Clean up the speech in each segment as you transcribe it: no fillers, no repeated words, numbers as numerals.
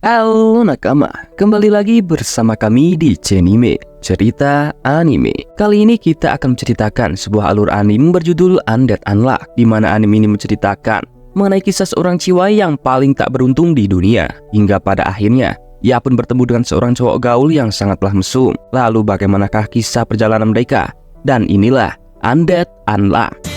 Halo nakama, kembali lagi bersama kami di Cenime, cerita anime. Kali ini kita akan menceritakan sebuah alur anime berjudul Undead Unluck, di mana anime ini menceritakan mengenai kisah seorang ciwa yang paling tak beruntung di dunia. Hingga pada akhirnya, ia pun bertemu dengan seorang cowok gaul yang sangatlah mesum. Lalu bagaimanakah kisah perjalanan mereka? Dan inilah Undead Unluck.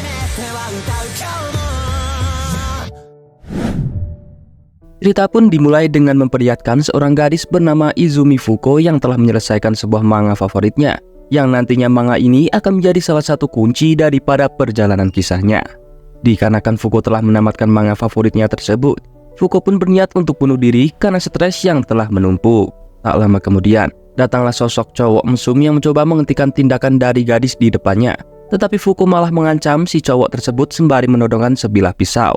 Cerita pun dimulai dengan memperlihatkan seorang gadis bernama Izumi Fuko yang telah menyelesaikan sebuah manga favoritnya, yang nantinya manga ini akan menjadi salah satu kunci daripada perjalanan kisahnya. Dikarenakan Fuko telah menamatkan manga favoritnya tersebut, Fuko pun berniat untuk bunuh diri karena stres yang telah menumpuk. Tak lama kemudian, datanglah sosok cowok mesum yang mencoba menghentikan tindakan dari gadis di depannya. Tetapi Fuko malah mengancam si cowok tersebut sembari menodongkan sebilah pisau.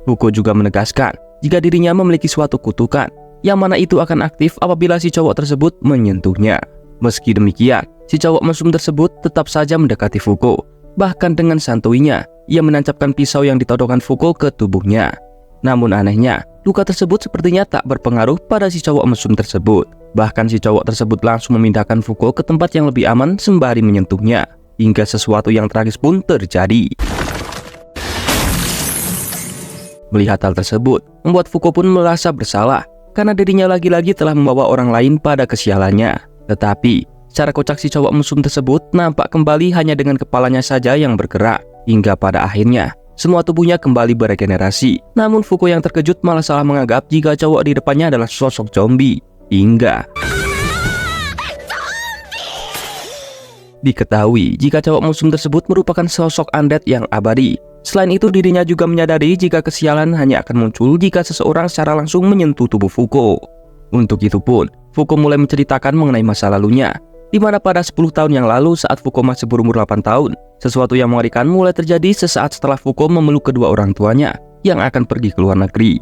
Fuko juga menegaskan jika dirinya memiliki suatu kutukan, yang mana itu akan aktif apabila si cowok tersebut menyentuhnya. Meski demikian, si cowok mesum tersebut tetap saja mendekati Fuko. Bahkan dengan santuinya, ia menancapkan pisau yang ditodongkan Fuko ke tubuhnya. Namun anehnya, luka tersebut sepertinya tak berpengaruh pada si cowok mesum tersebut. Bahkan si cowok tersebut langsung memindahkan Fuko ke tempat yang lebih aman sembari menyentuhnya. Hingga sesuatu yang tragis pun terjadi. Melihat hal tersebut, membuat Fuko pun merasa bersalah karena dirinya lagi-lagi telah membawa orang lain pada kesialannya. Tetapi, secara kocak si cowok mesum tersebut nampak kembali hanya dengan kepalanya saja yang bergerak. Hingga pada akhirnya, semua tubuhnya kembali beregenerasi. Namun Fuko yang terkejut malah salah menganggap jika cowok di depannya adalah sosok zombie. Hingga diketahui jika cowok mesum tersebut merupakan sosok undead yang abadi. Selain itu, dirinya juga menyadari jika kesialan hanya akan muncul jika seseorang secara langsung menyentuh tubuh Fuko. Untuk itu pun, Fuko mulai menceritakan mengenai masa lalunya, di mana pada 10 tahun yang lalu saat Fuko masih berumur 8 tahun, sesuatu yang mengerikan mulai terjadi sesaat setelah Fuko memeluk kedua orang tuanya yang akan pergi ke luar negeri.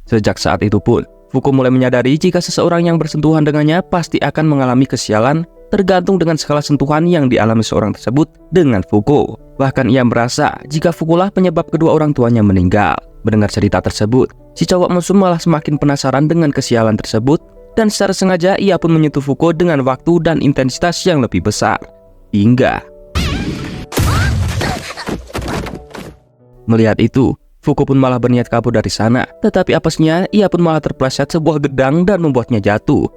Sejak saat itu pun, Fuko mulai menyadari jika seseorang yang bersentuhan dengannya pasti akan mengalami kesialan, tergantung dengan skala sentuhan yang dialami seorang tersebut dengan Fuko. Bahkan ia merasa jika Fuko lah penyebab kedua orang tuanya meninggal. Mendengar cerita tersebut, si cowok mesum malah semakin penasaran dengan kesialan tersebut, dan secara sengaja ia pun menyentuh Fuko dengan waktu dan intensitas yang lebih besar. Hingga melihat itu, Fuko pun malah berniat kabur dari sana. Tetapi apesnya, ia pun malah terpleset sebuah gedang dan membuatnya jatuh.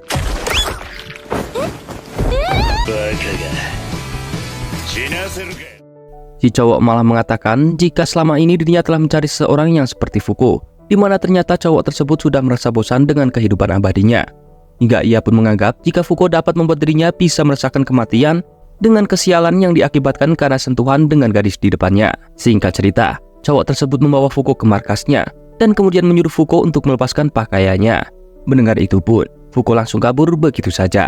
Si cowok malah mengatakan jika selama ini dirinya telah mencari seorang yang seperti Fuko, di mana ternyata cowok tersebut sudah merasa bosan dengan kehidupan abadinya. Hingga ia pun menganggap jika Fuko dapat membuat dirinya bisa merasakan kematian dengan kesialan yang diakibatkan karena sentuhan dengan gadis di depannya. Singkat cerita, cowok tersebut membawa Fuko ke markasnya dan kemudian menyuruh Fuko untuk melepaskan pakaiannya. Mendengar itu pun, Fuko langsung kabur begitu saja.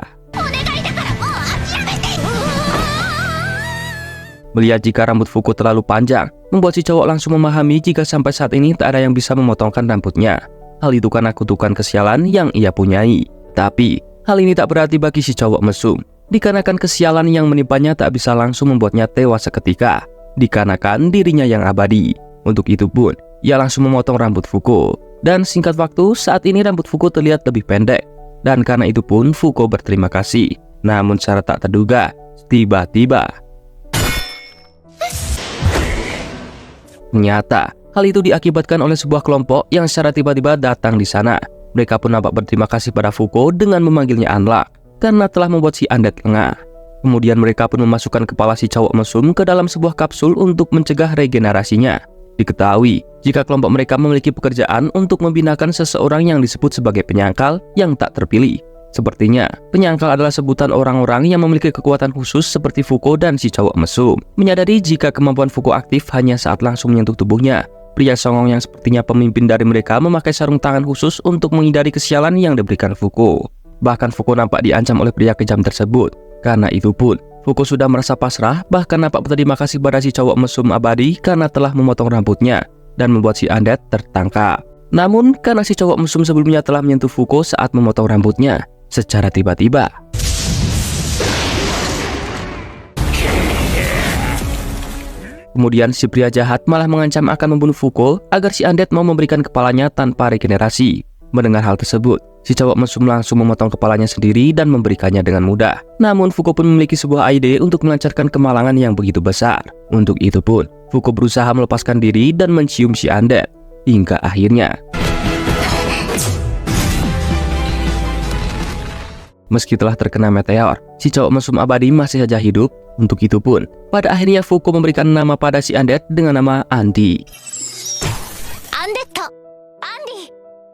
Melihat jika rambut Fuko terlalu panjang, membuat si cowok langsung memahami jika sampai saat ini tak ada yang bisa memotongkan rambutnya. Hal itu karena kutukan kesialan yang ia punyai. Tapi, hal ini tak berarti bagi si cowok mesum, dikarenakan kesialan yang menimpanya tak bisa langsung membuatnya tewas seketika, dikarenakan dirinya yang abadi. Untuk itu pun, ia langsung memotong rambut Fuko. Dan singkat waktu, saat ini rambut Fuko terlihat lebih pendek. Dan karena itu pun, Fuko berterima kasih. Namun secara tak terduga, tiba-tiba ternyata, hal itu diakibatkan oleh sebuah kelompok yang secara tiba-tiba datang di sana. Mereka pun nampak berterima kasih pada Fuko dengan memanggilnya Unluck, karena telah membuat si undead lengah. Kemudian mereka pun memasukkan kepala si cowok mesum ke dalam sebuah kapsul untuk mencegah regenerasinya. Diketahui jika kelompok mereka memiliki pekerjaan untuk membinakan seseorang yang disebut sebagai penyangkal yang tak terpilih. Sepertinya, penyangkal adalah sebutan orang-orang yang memiliki kekuatan khusus seperti Fuko dan si cowok mesum. Menyadari jika kemampuan Fuko aktif hanya saat langsung menyentuh tubuhnya, pria songong yang sepertinya pemimpin dari mereka memakai sarung tangan khusus untuk menghindari kesialan yang diberikan Fuko. Bahkan Fuko nampak diancam oleh pria kejam tersebut. Karena itu pun, Fuko sudah merasa pasrah, bahkan nampak berterima kasih pada si cowok mesum abadi karena telah memotong rambutnya dan membuat si undead tertangkap. Namun, karena si cowok mesum sebelumnya telah menyentuh Fuko saat memotong rambutnya, secara tiba-tiba Kemudian si pria jahat malah mengancam akan membunuh Fuko agar si undead mau memberikan kepalanya tanpa regenerasi. Mendengar hal tersebut, si cowok mesum langsung memotong kepalanya sendiri dan memberikannya dengan mudah. Namun Fuko pun memiliki sebuah ide untuk melancarkan kemalangan yang begitu besar. Untuk itu pun, Fuko berusaha melepaskan diri dan mencium si undead. Hingga akhirnya, meski telah terkena meteor, si cowok mesum abadi masih saja hidup. Untuk itu pun, pada akhirnya Fuko memberikan nama pada si undead dengan nama Andi.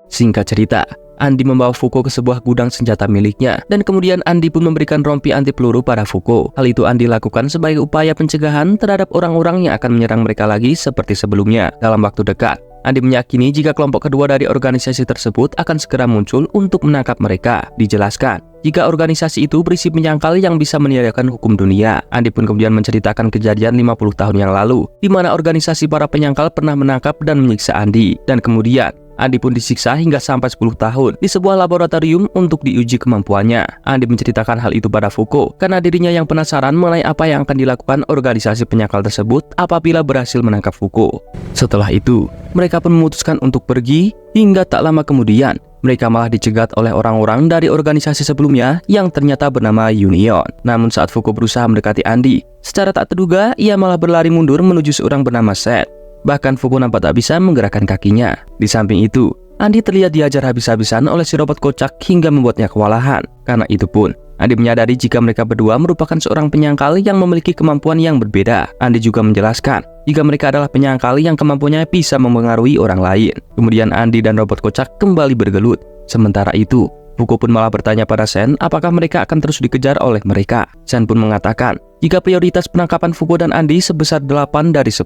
Singkat cerita, Andi membawa Fuko ke sebuah gudang senjata miliknya, dan kemudian Andi pun memberikan rompi anti peluru pada Fuko. Hal itu Andi lakukan sebagai upaya pencegahan terhadap orang-orang yang akan menyerang mereka lagi seperti sebelumnya dalam waktu dekat. Andi meyakini jika kelompok kedua dari organisasi tersebut akan segera muncul untuk menangkap mereka. Dijelaskan, jika organisasi itu berisi penyangkal yang bisa meniadakan hukum dunia. Andi pun kemudian menceritakan kejadian 50 tahun yang lalu, di mana organisasi para penyangkal pernah menangkap dan menyiksa Andi. Dan kemudian, Andi pun disiksa hingga sampai 10 tahun di sebuah laboratorium untuk diuji kemampuannya. Andi menceritakan hal itu pada Fuko karena dirinya yang penasaran mengenai apa yang akan dilakukan organisasi penyangkal tersebut apabila berhasil menangkap Fuko. Setelah itu, mereka pun memutuskan untuk pergi hingga tak lama kemudian mereka malah dicegat oleh orang-orang dari organisasi sebelumnya yang ternyata bernama Union. Namun saat Fuko berusaha mendekati Andi, secara tak terduga ia malah berlari mundur menuju seorang bernama Seth. Bahkan Fuko nampak tak bisa menggerakkan kakinya. Di samping itu, Andi terlihat diajar habis-habisan oleh si robot kocak hingga membuatnya kewalahan. Karena itu pun, Andi menyadari jika mereka berdua merupakan seorang penyangkal yang memiliki kemampuan yang berbeda. Andi juga menjelaskan jika mereka adalah penyangkal yang kemampuannya bisa mempengaruhi orang lain. Kemudian Andi dan robot kocak kembali bergelut. Sementara itu, Fuko pun malah bertanya pada Sen apakah mereka akan terus dikejar oleh mereka. Sen pun mengatakan jika prioritas penangkapan Fuko dan Andi sebesar 8 dari 10,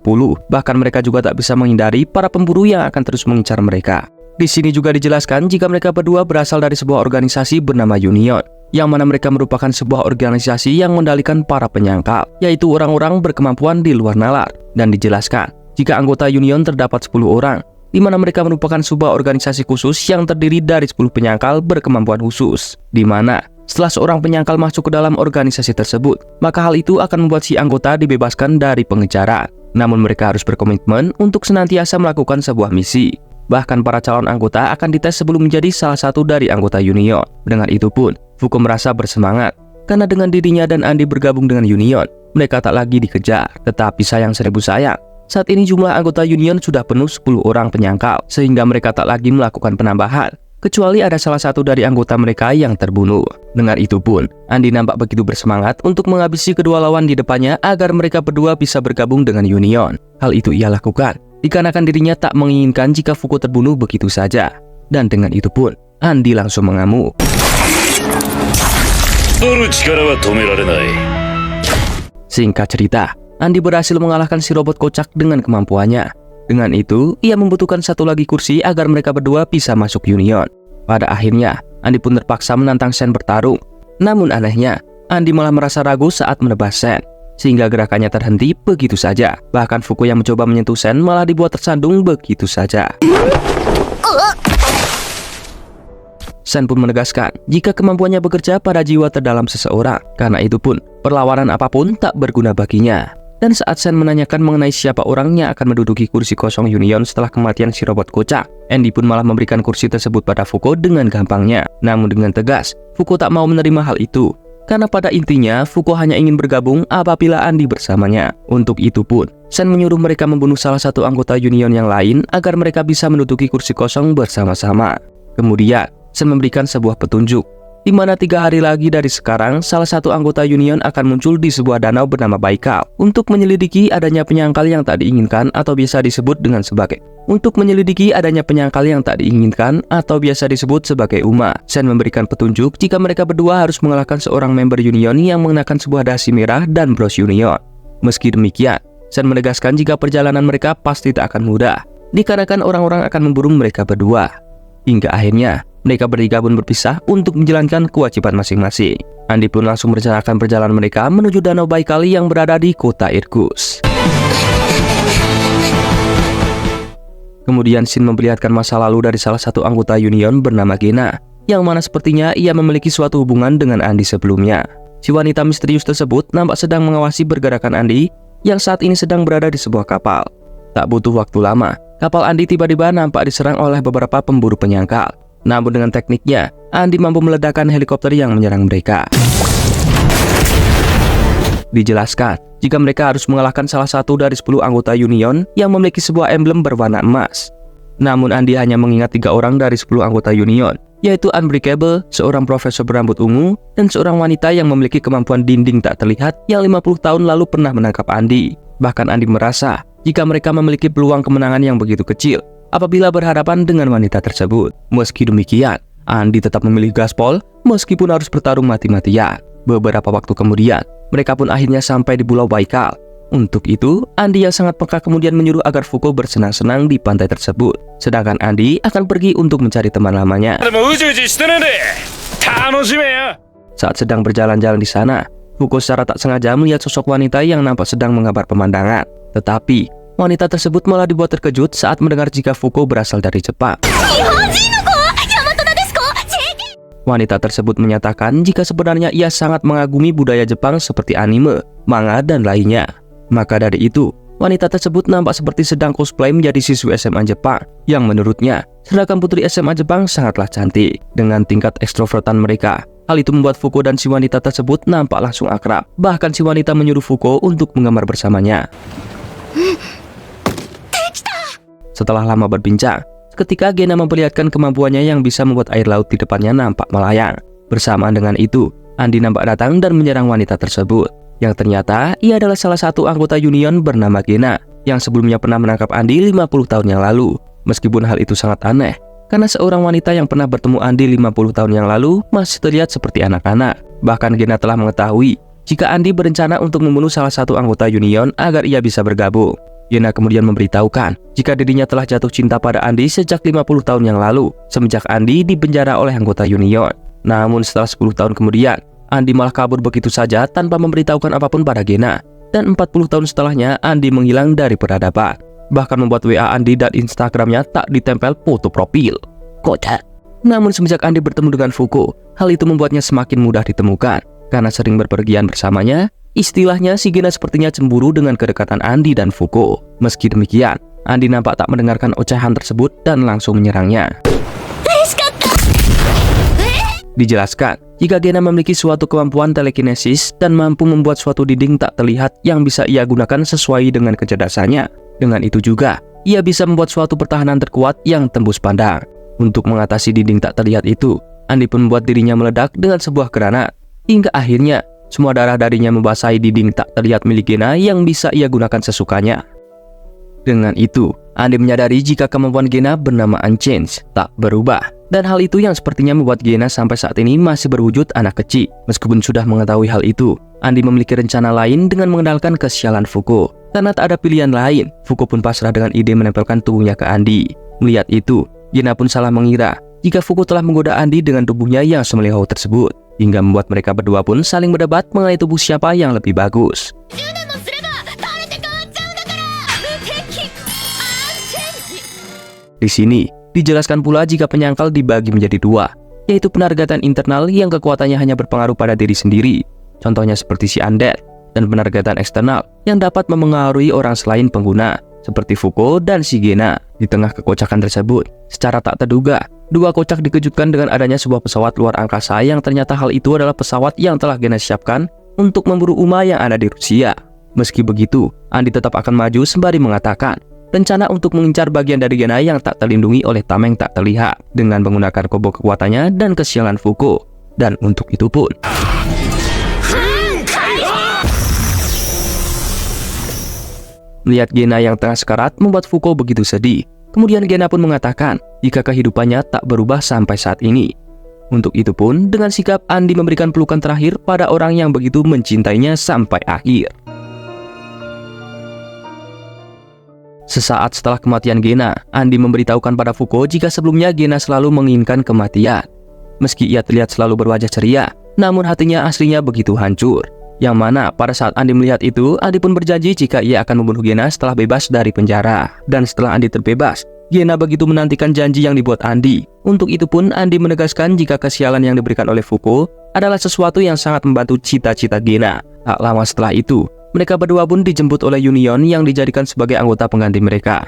bahkan mereka juga tak bisa menghindari para pemburu yang akan terus mengincar mereka. Di sini juga dijelaskan jika mereka berdua berasal dari sebuah organisasi bernama Union, yang mana mereka merupakan sebuah organisasi yang mengendalikan para penyangkal, yaitu orang-orang berkemampuan di luar nalar. Dan dijelaskan jika anggota Union terdapat 10 orang, di mana mereka merupakan sebuah organisasi khusus yang terdiri dari 10 penyangkal berkemampuan khusus, di mana setelah seorang penyangkal masuk ke dalam organisasi tersebut, maka hal itu akan membuat si anggota dibebaskan dari pengejaran. Namun mereka harus berkomitmen untuk senantiasa melakukan sebuah misi. Bahkan para calon anggota akan dites sebelum menjadi salah satu dari anggota Union. Dengan itu pun, Fuko merasa bersemangat, karena dengan dirinya dan Andi bergabung dengan Union, mereka tak lagi dikejar. Tetapi sayang seribu sayang, saat ini jumlah anggota Union sudah penuh 10 orang penyangkal, sehingga mereka tak lagi melakukan penambahan, kecuali ada salah satu dari anggota mereka yang terbunuh. Dengar itu pun, Andi nampak begitu bersemangat untuk menghabisi kedua lawan di depannya agar mereka berdua bisa bergabung dengan Union. Hal itu ia lakukan dikarenakan dirinya tak menginginkan jika Fuko terbunuh begitu saja. Dan dengan itu pun, Andi langsung mengamuk. Singkat cerita, Andi berhasil mengalahkan si robot kocak dengan kemampuannya. Dengan itu, ia membutuhkan satu lagi kursi agar mereka berdua bisa masuk Union. Pada akhirnya, Andi pun terpaksa menantang Sen bertarung. Namun anehnya, Andi malah merasa ragu saat menebas Sen, sehingga gerakannya terhenti begitu saja. Bahkan Fuko yang mencoba menyentuh Sen malah dibuat tersandung begitu saja. Sen pun menegaskan jika kemampuannya bekerja pada jiwa terdalam seseorang. Karena itu pun, perlawanan apapun tak berguna baginya. Dan saat Sen menanyakan mengenai siapa orang yang akan menduduki kursi kosong Union setelah kematian si robot kocak, Andi pun malah memberikan kursi tersebut pada Fuko dengan gampangnya. Namun dengan tegas, Fuko tak mau menerima hal itu. Karena pada intinya, Fuko hanya ingin bergabung apabila Andi bersamanya. Untuk itu pun, Sen menyuruh mereka membunuh salah satu anggota Union yang lain agar mereka bisa menduduki kursi kosong bersama-sama. Kemudian, Sen memberikan sebuah petunjuk, di mana 3 hari lagi dari sekarang, salah satu anggota Union akan muncul di sebuah danau bernama Baikal untuk menyelidiki adanya penyangkal yang tak diinginkan atau biasa disebut sebagai Uma. Sen memberikan petunjuk jika mereka berdua harus mengalahkan seorang member Union yang mengenakan sebuah dasi merah dan bros Union. Meski demikian, Sen menegaskan jika perjalanan mereka pasti tak akan mudah, dikarenakan orang-orang akan memburu mereka berdua. Hingga akhirnya, mereka bertiga pun berpisah untuk menjalankan kewajiban masing-masing. Andi pun langsung merencanakan perjalanan mereka menuju Danau Baikal yang berada di kota Irkutsk. Kemudian Shin memperlihatkan masa lalu dari salah satu anggota Union bernama Gena, yang mana sepertinya ia memiliki suatu hubungan dengan Andi sebelumnya. Si wanita misterius tersebut nampak sedang mengawasi pergerakan Andi yang saat ini sedang berada di sebuah kapal. Tak butuh waktu lama, kapal Andi tiba-tiba nampak diserang oleh beberapa pemburu penyangkal. Namun dengan tekniknya, Andi mampu meledakkan helikopter yang menyerang mereka. Dijelaskan, jika mereka harus mengalahkan salah satu dari 10 anggota Union yang memiliki sebuah emblem berwarna emas. Namun Andi hanya mengingat 3 orang dari 10 anggota Union, yaitu Unbreakable, seorang profesor berambut ungu, dan seorang wanita yang memiliki kemampuan dinding tak terlihat yang 50 tahun lalu pernah menangkap Andi. Bahkan Andi merasa jika mereka memiliki peluang kemenangan yang begitu kecil apabila berhadapan dengan wanita tersebut. Meski demikian, Andi tetap memilih gaspol meskipun harus bertarung mati-matian. Beberapa waktu kemudian, mereka pun akhirnya sampai di Pulau Baikal. Untuk itu, Andi yang sangat peka kemudian menyuruh agar Fuko bersenang-senang di pantai tersebut. Sedangkan Andi akan pergi untuk mencari teman lamanya. Saat sedang berjalan-jalan di sana, Fuko secara tak sengaja melihat sosok wanita yang nampak sedang menggambar pemandangan. Tetapi, wanita tersebut malah dibuat terkejut saat mendengar jika Fuko berasal dari Jepang. Wanita tersebut menyatakan jika sebenarnya ia sangat mengagumi budaya Jepang seperti anime, manga, dan lainnya. Maka dari itu, wanita tersebut nampak seperti sedang cosplay menjadi siswi SMA Jepang, yang menurutnya, seragam putri SMA Jepang sangatlah cantik. Dengan tingkat ekstrovertan mereka, hal itu membuat Fuko dan si wanita tersebut nampak langsung akrab. Bahkan si wanita menyuruh Fuko untuk menggambar bersamanya. Setelah lama berbincang, ketika Gena memperlihatkan kemampuannya yang bisa membuat air laut di depannya nampak melayang. Bersamaan dengan itu, Andi nampak datang dan menyerang wanita tersebut. Yang ternyata, ia adalah salah satu anggota Union bernama Gena, yang sebelumnya pernah menangkap Andi 50 tahun yang lalu. Meskipun hal itu sangat aneh, karena seorang wanita yang pernah bertemu Andi 50 tahun yang lalu masih terlihat seperti anak-anak. Bahkan Gena telah mengetahui jika Andi berencana untuk membunuh salah satu anggota Union agar ia bisa bergabung. Gena kemudian memberitahukan jika dirinya telah jatuh cinta pada Andi sejak 50 tahun yang lalu, semenjak Andi dipenjara oleh anggota Union. Namun setelah 10 tahun kemudian, Andi malah kabur begitu saja tanpa memberitahukan apapun pada Gena. Dan 40 tahun setelahnya, Andi menghilang dari peradaban. Bahkan membuat WA Andi dan Instagramnya tak ditempel foto profil. Kocak. Namun semenjak Andi bertemu dengan Fuko, hal itu membuatnya semakin mudah ditemukan. Karena sering berpergian bersamanya, istilahnya si Gena sepertinya cemburu dengan kedekatan Andi dan Fuko. Meski demikian, Andi nampak tak mendengarkan ocehan tersebut dan langsung menyerangnya. Dijelaskan, jika Gena memiliki suatu kemampuan telekinesis dan mampu membuat suatu dinding tak terlihat yang bisa ia gunakan sesuai dengan kecerdasannya. Dengan itu juga, ia bisa membuat suatu pertahanan terkuat yang tembus pandang. Untuk mengatasi dinding tak terlihat itu, Andi pun membuat dirinya meledak dengan sebuah granat. Hingga akhirnya, semua darah darinya membasahi dinding tak terlihat milik Gena yang bisa ia gunakan sesukanya. Dengan itu, Andi menyadari jika kemampuan Gena bernama Unchange tak berubah. Dan hal itu yang sepertinya membuat Gena sampai saat ini masih berwujud anak kecil. Meskipun sudah mengetahui hal itu, Andi memiliki rencana lain dengan mengendalikan kesialan Fuko. Karena tak ada pilihan lain, Fuko pun pasrah dengan ide menempelkan tubuhnya ke Andi. Melihat itu, Gena pun salah mengira jika Fuko telah menggoda Andi dengan tubuhnya yang semeleho tersebut. Hingga membuat mereka berdua pun saling berdebat mengenai tubuh siapa yang lebih bagus. Di sini, dijelaskan pula jika penyangkal dibagi menjadi dua, yaitu penargetan internal yang kekuatannya hanya berpengaruh pada diri sendiri, contohnya seperti si Undead, dan penargetan eksternal yang dapat memengaruhi orang selain pengguna, seperti Fuko dan si Gena. Di tengah kekocakan tersebut, secara tak terduga, dua kocak dikejutkan dengan adanya sebuah pesawat luar angkasa yang ternyata hal itu adalah pesawat yang telah Gena siapkan untuk memburu Uma yang ada di Rusia. Meski begitu, Andi tetap akan maju sembari mengatakan rencana untuk mengincar bagian dari Gena yang tak terlindungi oleh tameng tak terlihat dengan menggunakan combo kekuatannya dan kesialan Fuko. Dan untuk itu pun melihat Gena yang tengah sekarat membuat Fuko begitu sedih. Kemudian Gena pun mengatakan jika kehidupannya tak berubah sampai saat ini. Untuk itu pun dengan sikap Andi memberikan pelukan terakhir pada orang yang begitu mencintainya sampai akhir. Sesaat setelah kematian Gena, Andi memberitahukan pada Fuko jika sebelumnya Gena selalu menginginkan kematian. Meski ia terlihat selalu berwajah ceria, namun hatinya aslinya begitu hancur. Yang mana pada saat Andi melihat itu, Andi pun berjanji jika ia akan membunuh Gena setelah bebas dari penjara. Dan setelah Andi terbebas, Gena begitu menantikan janji yang dibuat Andi. Untuk itu pun Andi menegaskan jika kesialan yang diberikan oleh Fuko adalah sesuatu yang sangat membantu cita-cita Gena. Tak lama setelah itu, mereka berdua pun dijemput oleh Union yang dijadikan sebagai anggota pengganti mereka.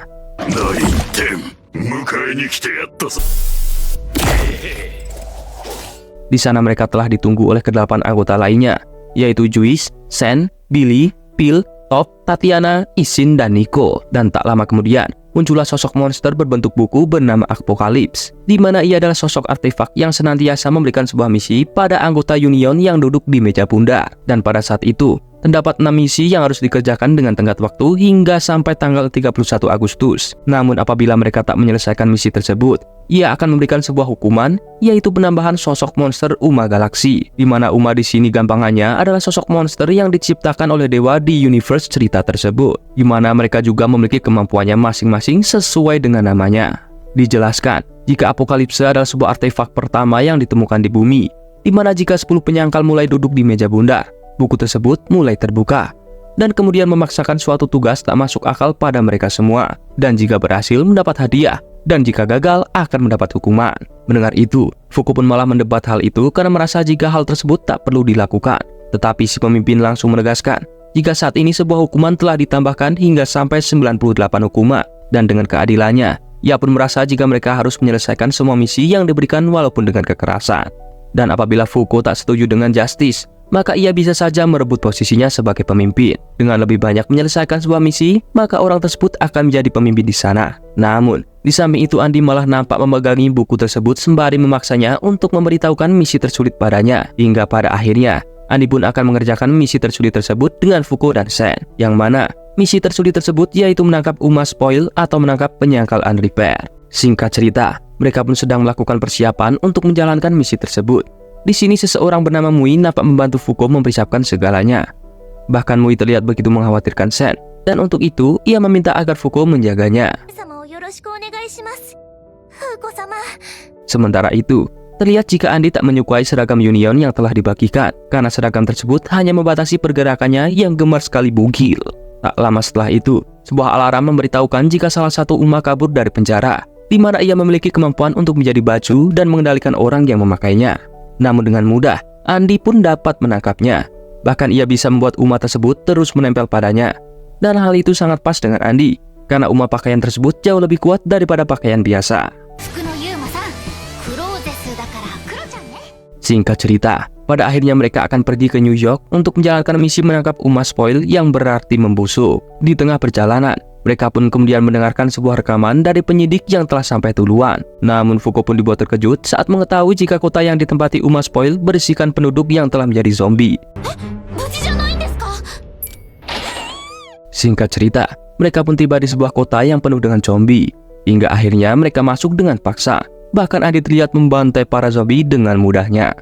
Di sana mereka telah ditunggu oleh ke-8 anggota lainnya, yaitu Juice, Sen, Billy, Phil, Top, Tatiana, Isin, dan Nico. Dan tak lama kemudian, muncullah sosok monster berbentuk buku bernama Apocalypse, di mana ia adalah sosok artefak yang senantiasa memberikan sebuah misi pada anggota Union yang duduk di meja bundar. Dan pada saat itu, terdapat 6 misi yang harus dikerjakan dengan tenggat waktu hingga sampai tanggal 31 Agustus. Namun apabila mereka tak menyelesaikan misi tersebut, ia akan memberikan sebuah hukuman, yaitu penambahan sosok monster Uma Galaksi, di mana Uma di sini gampangannya adalah sosok monster yang diciptakan oleh dewa di universe cerita tersebut, di mana mereka juga memiliki kemampuannya masing-masing sesuai dengan namanya. Dijelaskan, jika Apocalypse adalah sebuah artefak pertama yang ditemukan di bumi, di mana jika 10 penyangkal mulai duduk di meja bundar, buku tersebut mulai terbuka, dan kemudian memaksakan suatu tugas tak masuk akal pada mereka semua, dan jika berhasil mendapat hadiah, dan jika gagal akan mendapat hukuman. Mendengar itu, Fuko pun malah mendebat hal itu karena merasa jika hal tersebut tak perlu dilakukan. Tetapi si pemimpin langsung menegaskan, jika saat ini sebuah hukuman telah ditambahkan hingga sampai 98 hukuman, dan dengan keadilannya, ia pun merasa jika mereka harus menyelesaikan semua misi yang diberikan walaupun dengan kekerasan. Dan apabila Fuko tak setuju dengan Justice, maka ia bisa saja merebut posisinya sebagai pemimpin. Dengan lebih banyak menyelesaikan sebuah misi, maka orang tersebut akan menjadi pemimpin di sana. Namun, di samping itu Andi malah nampak memegangi buku tersebut sembari memaksanya untuk memberitahukan misi tersulit padanya. Hingga pada akhirnya, Andi pun akan mengerjakan misi tersulit tersebut dengan Fuko dan Sen. Yang mana, misi tersulit tersebut yaitu menangkap Uma Spoil atau menangkap penyangkal Unrepair. Singkat cerita, mereka pun sedang melakukan persiapan untuk menjalankan misi tersebut. Di sini seseorang bernama Mui nampak membantu Fuko mempersiapkan segalanya. Bahkan Mui terlihat begitu mengkhawatirkan Sen, dan untuk itu ia meminta agar Fuko menjaganya. Sementara itu, terlihat jika Andi tak menyukai seragam Union yang telah dibagikan, karena seragam tersebut hanya membatasi pergerakannya yang gemar sekali bugil. Tak lama setelah itu, sebuah alarm memberitahukan jika salah satu Uma kabur dari penjara, di mana ia memiliki kemampuan untuk menjadi baju dan mengendalikan orang yang memakainya. Namun dengan mudah, Andi pun dapat menangkapnya. Bahkan ia bisa membuat Uma tersebut terus menempel padanya. Dan hal itu sangat pas dengan Andi, karena Uma pakaian tersebut jauh lebih kuat daripada pakaian biasa. Singkat cerita, pada akhirnya mereka akan pergi ke New York untuk menjalankan misi menangkap Uma Spoil yang berarti membusuk. Di tengah perjalanan, mereka pun kemudian mendengarkan sebuah rekaman dari penyidik yang telah sampai duluan. Namun Fuko pun dibuat terkejut saat mengetahui jika kota yang ditempati Uma Spoil berisikan penduduk yang telah menjadi zombie. Singkat cerita, mereka pun tiba di sebuah kota yang penuh dengan zombie. Hingga akhirnya mereka masuk dengan paksa. Bahkan Andi terlihat membantai para zombie dengan mudahnya.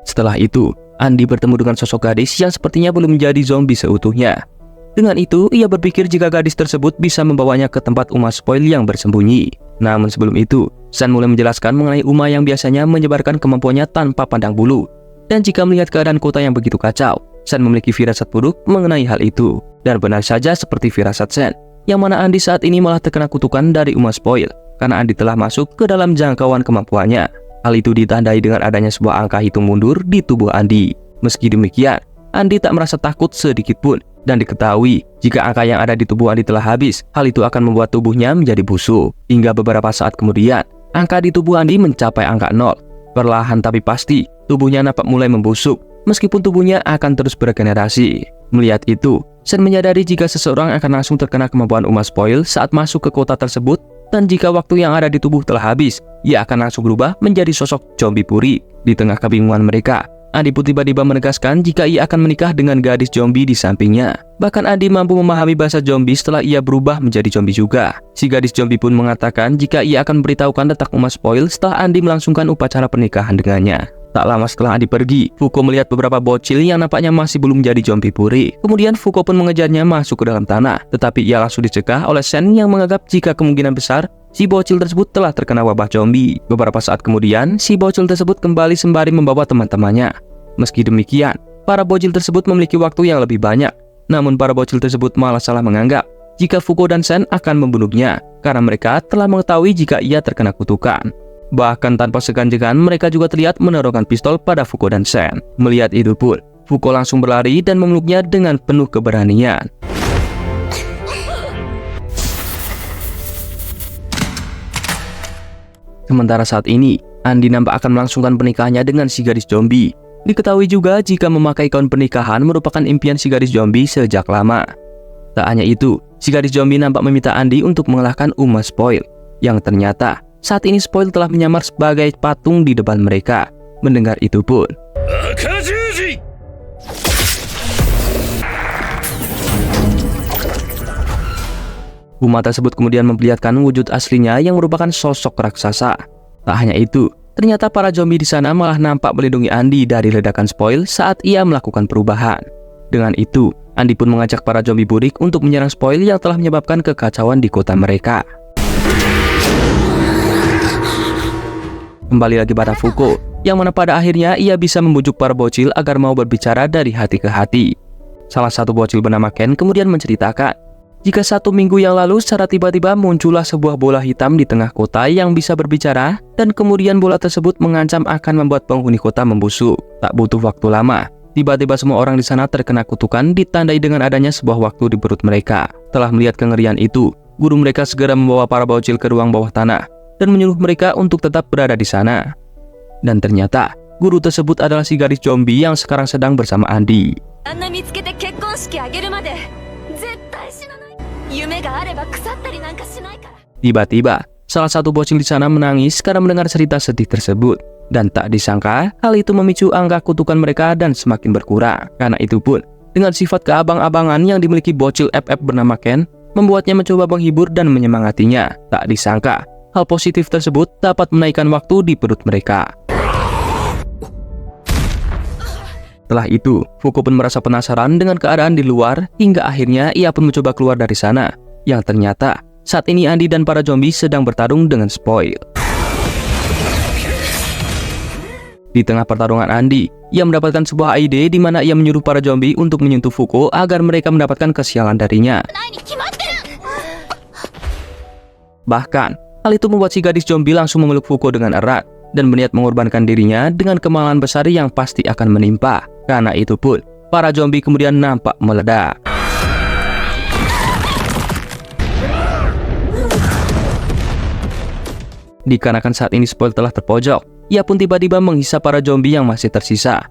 Setelah itu, Andi bertemu dengan sosok gadis yang sepertinya belum menjadi zombie seutuhnya. Dengan itu, ia berpikir jika gadis tersebut bisa membawanya ke tempat Uma Spoil yang bersembunyi. Namun sebelum itu, Sen mulai menjelaskan mengenai Uma yang biasanya menyebarkan kemampuannya tanpa pandang bulu. Dan jika melihat keadaan kota yang begitu kacau, Sen memiliki firasat buruk mengenai hal itu. Dan benar saja seperti firasat Sen, yang mana Andi saat ini malah terkena kutukan dari Uma Spoil, karena Andi telah masuk ke dalam jangkauan kemampuannya. Hal itu ditandai dengan adanya sebuah angka hitung mundur di tubuh Andi. Meski demikian, Andi tak merasa takut sedikit pun, dan diketahui jika angka yang ada di tubuh Andi telah habis, hal itu akan membuat tubuhnya menjadi busuk. Hingga beberapa saat kemudian, angka di tubuh Andi mencapai angka 0. Perlahan tapi pasti, tubuhnya nampak mulai membusuk, meskipun tubuhnya akan terus beregenerasi. Melihat itu, Sen menyadari jika seseorang akan langsung terkena kemampuan Uma Spoil saat masuk ke kota tersebut, dan jika waktu yang ada di tubuh telah habis, ia akan langsung berubah menjadi sosok zombie puri. Di tengah kebingungan mereka, Andi pun tiba-tiba menegaskan jika ia akan menikah dengan gadis zombie di sampingnya. Bahkan Andi mampu memahami bahasa zombie setelah ia berubah menjadi zombie juga. Si gadis zombie pun mengatakan jika ia akan memberitahukan letak Uma Spoil setelah Andi melangsungkan upacara pernikahan dengannya. Tak lama setelah Andi pergi, Fuko melihat beberapa bocil yang nampaknya masih belum menjadi zombie puri. Kemudian Fuko pun mengejarnya masuk ke dalam tanah, tetapi ia langsung dicegah oleh Sen yang menganggap jika kemungkinan besar si bocil tersebut telah terkena wabah zombie. Beberapa saat kemudian, si bocil tersebut kembali sembari membawa teman-temannya. Meski demikian, para bocil tersebut memiliki waktu yang lebih banyak. Namun para bocil tersebut malah salah menganggap jika Fuko dan Sen akan membunuhnya, karena mereka telah mengetahui jika ia terkena kutukan. Bahkan tanpa segan-segan, mereka juga terlihat menorongkan pistol pada Fuko dan Sen. Melihat itu pun, Fuko langsung berlari dan memeluknya dengan penuh keberanian. Sementara saat ini, Andi nampak akan melangsungkan pernikahannya dengan si gadis zombie. Diketahui juga jika memakai gaun pernikahan merupakan impian si gadis zombie sejak lama. Tak hanya itu, si gadis zombie nampak meminta Andi untuk mengalahkan Uma Spoil, yang ternyata saat ini Spoil telah menyamar sebagai patung di depan mereka. Mendengar itu pun, Uma tersebut kemudian memperlihatkan wujud aslinya yang merupakan sosok raksasa. Tak hanya itu, ternyata para zombie di sana malah nampak melindungi Andi dari ledakan Spoil saat ia melakukan perubahan. Dengan itu, Andi pun mengajak para zombie burik untuk menyerang Spoil yang telah menyebabkan kekacauan di kota mereka. Kembali lagi pada Fuko, yang mana pada akhirnya ia bisa membujuk para bocil agar mau berbicara dari hati ke hati. Salah satu bocil bernama Ken kemudian menceritakan, jika 1 minggu yang lalu secara tiba-tiba muncullah sebuah bola hitam di tengah kota yang bisa berbicara, dan kemudian bola tersebut mengancam akan membuat penghuni kota membusuk. Tak butuh waktu lama, tiba-tiba semua orang di sana terkena kutukan ditandai dengan adanya sebuah waktu di perut mereka. Setelah melihat kengerian itu, guru mereka segera membawa para bocil ke ruang bawah tanah dan menyuruh mereka untuk tetap berada di sana. Dan ternyata, guru tersebut adalah si gadis zombie yang sekarang sedang bersama Andi. Tiba-tiba, salah satu bocil di sana menangis karena mendengar cerita sedih tersebut. Dan tak disangka, hal itu memicu angka kutukan mereka dan semakin berkurang. Karena itu pun, dengan sifat keabang-abangan yang dimiliki bocil FF bernama Ken, membuatnya mencoba menghibur dan menyemangatinya. Tak disangka, hal positif tersebut dapat menaikkan waktu di perut mereka. Setelah itu, Fuko pun merasa penasaran dengan keadaan di luar, hingga akhirnya ia pun mencoba keluar dari sana. Yang ternyata, saat ini Andi dan para zombie sedang bertarung dengan Spoil. Di tengah pertarungan Andi, ia mendapatkan sebuah ide di mana ia menyuruh para zombie untuk menyentuh Fuko agar mereka mendapatkan kesialan darinya. Bahkan, hal itu membuat si gadis zombie langsung memeluk Fuko dengan erat dan berniat mengorbankan dirinya dengan kemalangan besar yang pasti akan menimpa. Karena itu pun, para zombie kemudian nampak meledak. Dikarenakan saat ini Spoil telah terpojok, ia pun tiba-tiba menghisap para zombie yang masih tersisa.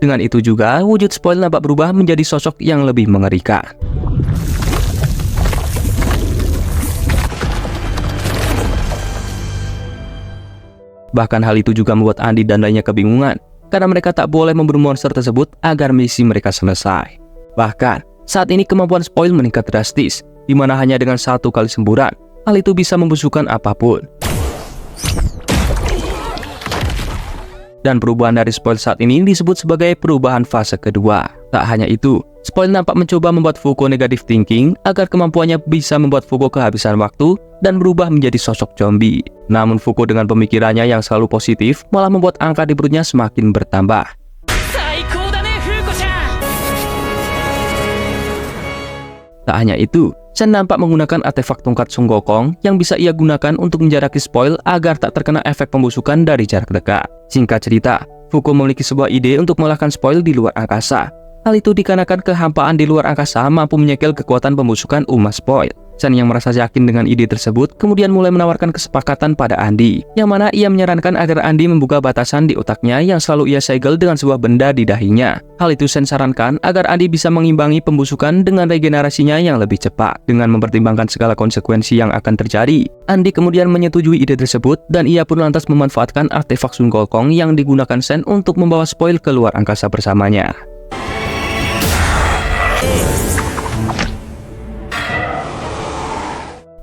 Dengan itu juga, wujud Spoil nampak berubah menjadi sosok yang lebih mengerikan. Bahkan hal itu juga membuat Andi dan lainnya kebingungan, karena mereka tak boleh membunuh monster tersebut agar misi mereka selesai. Bahkan, saat ini kemampuan Spoil meningkat drastis, di mana hanya dengan 1 kali semburan, hal itu bisa membusukkan apapun. Dan perubahan dari Spoil saat ini disebut sebagai perubahan fase kedua. Tak hanya itu, Spoil nampak mencoba membuat Fuko negative thinking agar kemampuannya bisa membuat Fuko kehabisan waktu dan berubah menjadi sosok zombie. Namun Fuko dengan pemikirannya yang selalu positif malah membuat angka di perutnya semakin bertambah. Tak hanya itu, Sen nampak menggunakan artefak tongkat Sun Gokong yang bisa ia gunakan untuk menjaraki Spoil agar tak terkena efek pembusukan dari jarak dekat. Singkat cerita, Fuko memiliki sebuah ide untuk mengalahkan Spoil di luar angkasa. Hal itu dikarenakan kehampaan di luar angkasa mampu menyekel kekuatan pembusukan Uma Spoil. Sen yang merasa yakin dengan ide tersebut kemudian mulai menawarkan kesepakatan pada Andi, yang mana ia menyarankan agar Andi membuka batasan di otaknya yang selalu ia segel dengan sebuah benda di dahinya. Hal itu Sen sarankan agar Andi bisa mengimbangi pembusukan dengan regenerasinya yang lebih cepat. Dengan mempertimbangkan segala konsekuensi yang akan terjadi, Andi kemudian menyetujui ide tersebut dan ia pun lantas memanfaatkan artefak Sun Gokong yang digunakan Sen untuk membawa Spoil ke luar angkasa bersamanya.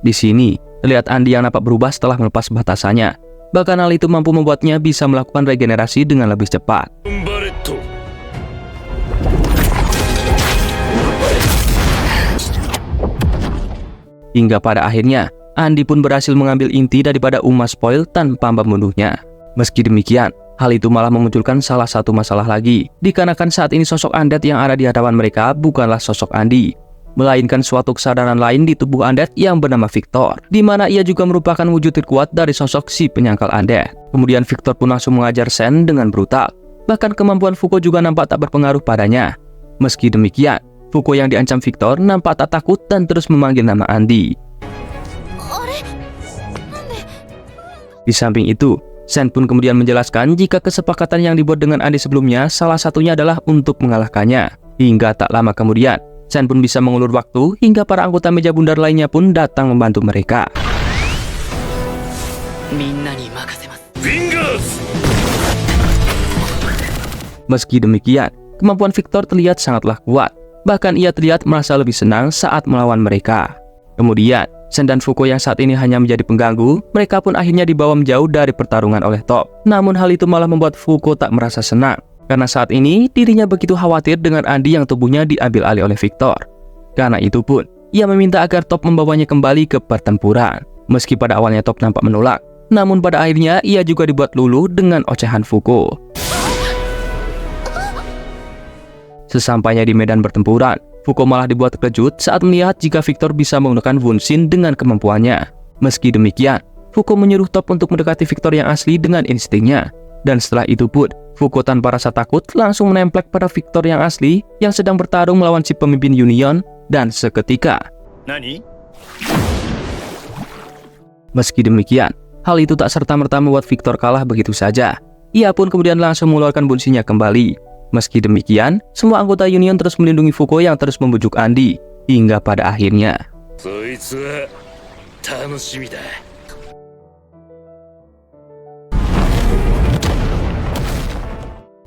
Di sini, terlihat Andi yang nampak berubah setelah melepas batasannya. Bahkan hal itu mampu membuatnya bisa melakukan regenerasi dengan lebih cepat. Hingga pada akhirnya, Andi pun berhasil mengambil inti daripada Uma Spoil tanpa membunuhnya. Meski demikian, hal itu malah memunculkan salah satu masalah lagi, dikarenakan saat ini sosok undead yang ada di hadapan mereka bukanlah sosok Andi. melainkan suatu kesadaran lain di tubuh undead yang bernama Victor, di mana ia juga merupakan wujud terkuat dari sosok si penyangkal undead. Kemudian Victor pun langsung mengajar Sen dengan brutal. Bahkan kemampuan Fuko juga nampak tak berpengaruh padanya. Meski demikian, Fuko yang diancam Victor nampak tak takut dan terus memanggil nama Andy. Di samping itu, Sen pun kemudian menjelaskan jika kesepakatan yang dibuat dengan Andy sebelumnya salah satunya adalah untuk mengalahkannya. Hingga tak lama kemudian, Sen pun bisa mengulur waktu hingga para anggota meja bundar lainnya pun datang membantu mereka. Meski demikian, kemampuan Victor terlihat sangatlah kuat. Bahkan ia terlihat merasa lebih senang saat melawan mereka. Kemudian, Sen dan Fuko yang saat ini hanya menjadi pengganggu, mereka pun akhirnya dibawa menjauh dari pertarungan oleh Top. Namun hal itu malah membuat Fuko tak merasa senang. Karena saat ini dirinya begitu khawatir dengan Andy yang tubuhnya diambil alih oleh Victor. Karena itu pun, ia meminta agar Top membawanya kembali ke pertempuran. Meski pada awalnya Top nampak menolak, namun pada akhirnya ia juga dibuat luluh dengan ocehan Fuko. Sesampainya di medan pertempuran, Fuko malah dibuat terkejut saat melihat jika Victor bisa menggunakan Wunshin dengan kemampuannya. Meski demikian, Fuko menyuruh Top untuk mendekati Victor yang asli dengan instingnya. Dan setelah itu pun, Fuko tanpa rasa takut langsung menemplek pada Victor yang asli yang sedang bertarung melawan si pemimpin Union, dan seketika. Meski demikian, hal itu tak serta-merta membuat Victor kalah begitu saja. Ia pun kemudian langsung mengeluarkan Bunshin-nya kembali. Meski demikian, semua anggota Union terus melindungi Fuko yang terus membujuk Andy, hingga pada akhirnya.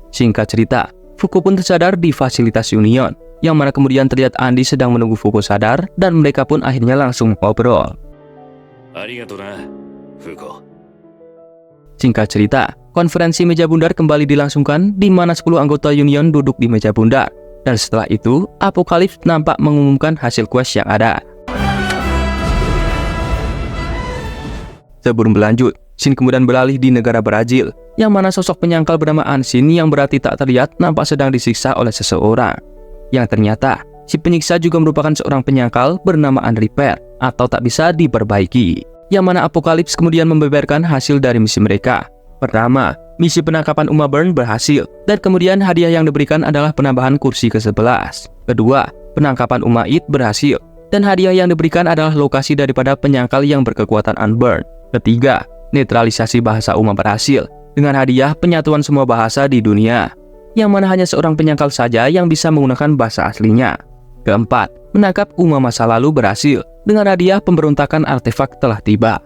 Singkat cerita, Fuko pun tersadar di fasilitas Union, yang mana kemudian terlihat Andy sedang menunggu Fuko sadar, dan mereka pun akhirnya langsung ngobrol. Singkat cerita, konferensi meja bundar kembali dilangsungkan, di mana 10 anggota Union duduk di meja bundar, dan setelah itu, Apokalips nampak mengumumkan hasil quest yang ada. Sebelum berlanjut, Shin kemudian beralih di negara Brazil, yang mana sosok penyangkal bernama Anshin yang berarti tak terlihat nampak sedang disiksa oleh seseorang. Yang ternyata, si penyiksa juga merupakan seorang penyangkal bernama Unrepair atau tak bisa diperbaiki. Yang mana Apokalips kemudian membeberkan hasil dari misi mereka. Pertama, misi penangkapan Uma Burn berhasil, dan kemudian hadiah yang diberikan adalah penambahan kursi ke-11. Kedua, penangkapan Uma It berhasil, dan hadiah yang diberikan adalah lokasi daripada penyangkal yang berkekuatan Unburn. Ketiga, netralisasi bahasa Uma berhasil, dengan hadiah penyatuan semua bahasa di dunia, yang mana hanya seorang penyangkal saja yang bisa menggunakan bahasa aslinya. Keempat, menangkap Uma masa lalu berhasil, dengan hadiah pemberontakan artefak telah tiba.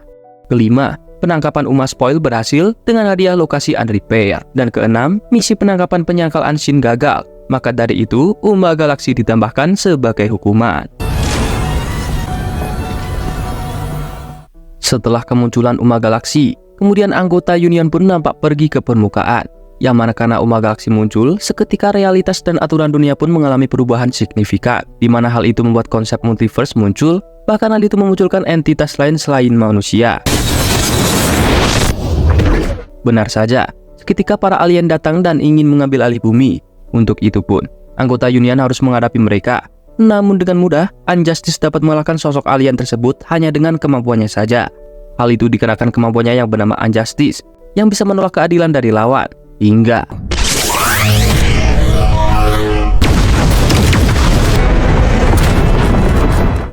Kelima, penangkapan Uma Spoil berhasil, dengan hadiah lokasi Unrepair. Dan keenam, misi penangkapan penyangkal Anshin gagal, maka dari itu Uma Galaksi ditambahkan sebagai hukuman. Setelah kemunculan Uma Galaksi, kemudian anggota Union pun nampak pergi ke permukaan, yang mana karena Uma Galaksi muncul, seketika realitas dan aturan dunia pun mengalami perubahan signifikan, di mana hal itu membuat konsep multiverse muncul, bahkan hal itu memunculkan entitas lain selain manusia. Benar saja, seketika para alien datang dan ingin mengambil alih bumi. Untuk itu pun, anggota Union harus menghadapi mereka. Namun dengan mudah, Unjustice dapat mengalahkan sosok alien tersebut hanya dengan kemampuannya saja. Hal itu dikarenakan kemampuannya yang bernama Unjustice, yang bisa menolak keadilan dari lawan, hingga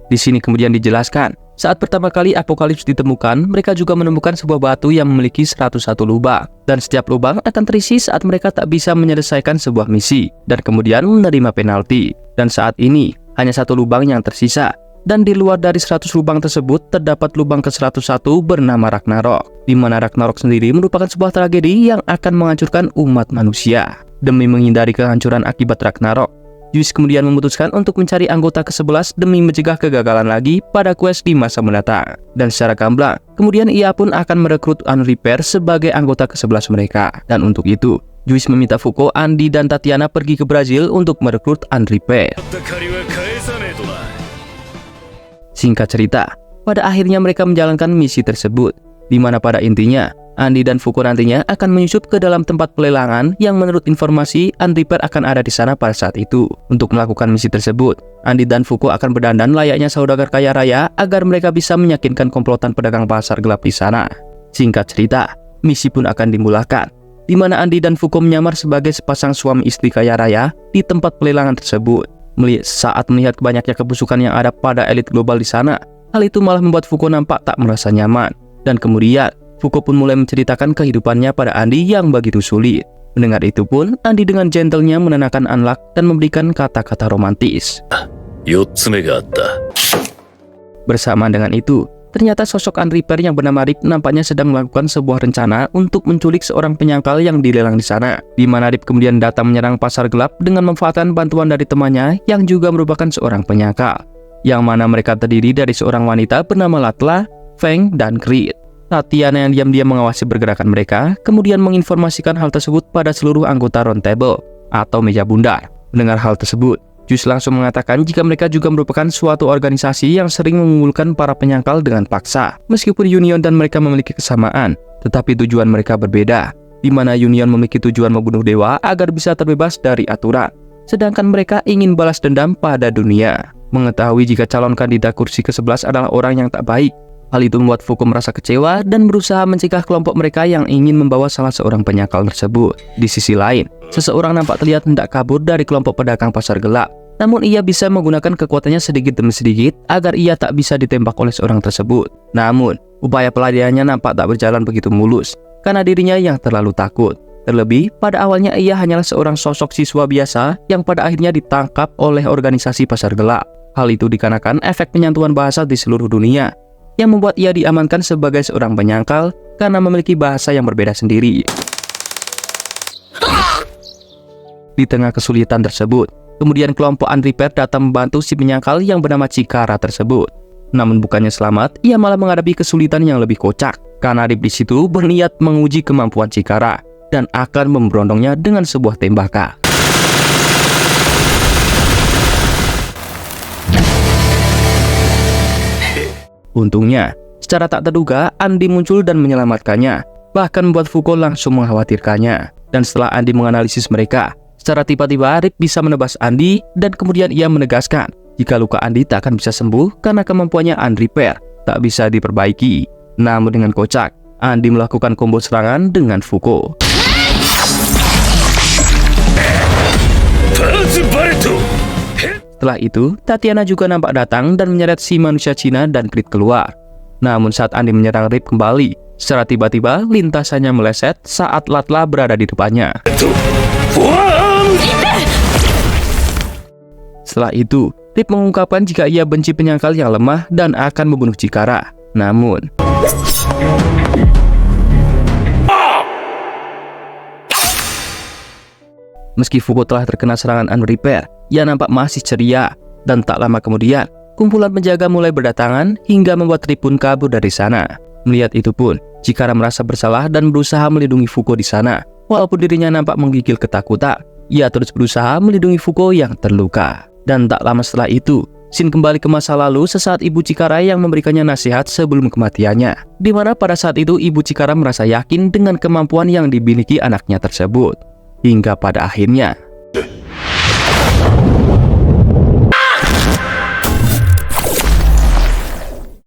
di sini kemudian dijelaskan, saat pertama kali Apokalips ditemukan, mereka juga menemukan sebuah batu yang memiliki 101 lubang, dan setiap lubang akan terisi saat mereka tak bisa menyelesaikan sebuah misi, dan kemudian menerima penalti. Dan saat ini, hanya satu lubang yang tersisa, dan di luar dari 100 lubang tersebut terdapat lubang ke-101 bernama Ragnarok, di mana Ragnarok sendiri merupakan sebuah tragedi yang akan menghancurkan umat manusia. Demi menghindari kehancuran akibat Ragnarok, Zeus kemudian memutuskan untuk mencari anggota ke-11 demi mencegah kegagalan lagi pada quest di masa mendatang. Dan secara gamblang, kemudian ia pun akan merekrut Unrepair sebagai anggota ke-11 mereka. Dan untuk itu, Zeus meminta Fuko, Andy, dan Tatiana pergi ke Brazil untuk merekrut Unrepair. Singkat cerita, pada akhirnya mereka menjalankan misi tersebut, di mana pada intinya, Andi dan Fuko nantinya akan menyusup ke dalam tempat pelelangan yang menurut informasi Unrepair akan ada di sana pada saat itu. Untuk melakukan misi tersebut, Andi dan Fuko akan berdandan layaknya saudagar kaya raya agar mereka bisa meyakinkan komplotan pedagang pasar gelap di sana. Singkat cerita, misi pun akan dimulakan, di mana Andi dan Fuko menyamar sebagai sepasang suami istri kaya raya di tempat pelelangan tersebut. Saat melihat banyaknya kebusukan yang ada pada elit global di sana, hal itu malah membuat Fuko nampak tak merasa nyaman. Dan kemudian, Fuko pun mulai menceritakan kehidupannya pada Andi yang begitu sulit. Mendengar itu pun, Andi dengan gentlenya menenangkan Unlock dan memberikan kata-kata romantis. Bersamaan dengan itu, ternyata sosok Unrepair yang bernama Rip nampaknya sedang melakukan sebuah rencana untuk menculik seorang penyangkal yang dilelang di sana, di mana Rip kemudian datang menyerang pasar gelap dengan memanfaatkan bantuan dari temannya yang juga merupakan seorang penyangkal, yang mana mereka terdiri dari seorang wanita bernama Latla, Feng, dan Creed. Tatiana yang diam-diam mengawasi pergerakan mereka, kemudian menginformasikan hal tersebut pada seluruh anggota Round Table atau meja bundar. Mendengar hal tersebut, Juice langsung mengatakan jika mereka juga merupakan suatu organisasi yang sering mengumpulkan para penyangkal dengan paksa. Meskipun Union dan mereka memiliki kesamaan, tetapi tujuan mereka berbeda, di mana Union memiliki tujuan membunuh dewa agar bisa terbebas dari aturan, sedangkan mereka ingin balas dendam pada dunia. Mengetahui jika calon kandidat kursi ke-11 adalah orang yang tak baik, hal itu membuat Fuko merasa kecewa dan berusaha mencegah kelompok mereka yang ingin membawa salah seorang penyangkal tersebut. Di sisi lain, seseorang nampak terlihat hendak kabur dari kelompok pedagang pasar gelap. Namun ia bisa menggunakan kekuatannya sedikit demi sedikit agar ia tak bisa ditembak oleh seorang tersebut. Namun, upaya pelariannya nampak tak berjalan begitu mulus karena dirinya yang terlalu takut. Terlebih, pada awalnya ia hanyalah seorang sosok siswa biasa yang pada akhirnya ditangkap oleh organisasi pasar gelap. Hal itu dikarenakan efek penyantuan bahasa di seluruh dunia, yang membuat ia diamankan sebagai seorang penyangkal karena memiliki bahasa yang berbeda sendiri. Di tengah kesulitan tersebut, kemudian kelompok Unrepair datang membantu si penyangkal yang bernama Chikara tersebut. Namun bukannya selamat, ia malah menghadapi kesulitan yang lebih kocak, karena Rip di situ berniat menguji kemampuan Chikara dan akan memberondongnya dengan sebuah tembakan. Untungnya, secara tak terduga, Andi muncul dan menyelamatkannya, bahkan membuat Fuko langsung mengkhawatirkannya. Dan setelah Andi menganalisis mereka, secara tiba-tiba Rip bisa menebas Andi dan kemudian ia menegaskan jika luka Andi tak akan bisa sembuh karena kemampuannya Unrepair tak bisa diperbaiki. Namun dengan kocak, Andi melakukan combo serangan dengan Fuko. Setelah itu, Tatiana juga nampak datang dan menyeret si manusia Cina dan Creed keluar. Namun saat Andi menyerang Rip kembali, secara tiba-tiba lintasannya meleset saat Latla berada di depannya. Setelah itu, Rip mengungkapkan jika ia benci penyangkal yang lemah dan akan membunuh Chikara. Namun, meski Fuko telah terkena serangan Unrepair, ia nampak masih ceria, dan tak lama kemudian, kumpulan penjaga mulai berdatangan hingga membuat Rip pun kabur dari sana. Melihat itu pun, Chikara merasa bersalah dan berusaha melindungi Fuko di sana. Walaupun dirinya nampak menggigil ketakutan, ia terus berusaha melindungi Fuko yang terluka. Dan tak lama setelah itu, Shin kembali ke masa lalu sesaat ibu Chikara yang memberikannya nasihat sebelum kematiannya, di mana pada saat itu ibu Chikara merasa yakin dengan kemampuan yang dimiliki anaknya tersebut. Hingga pada akhirnya,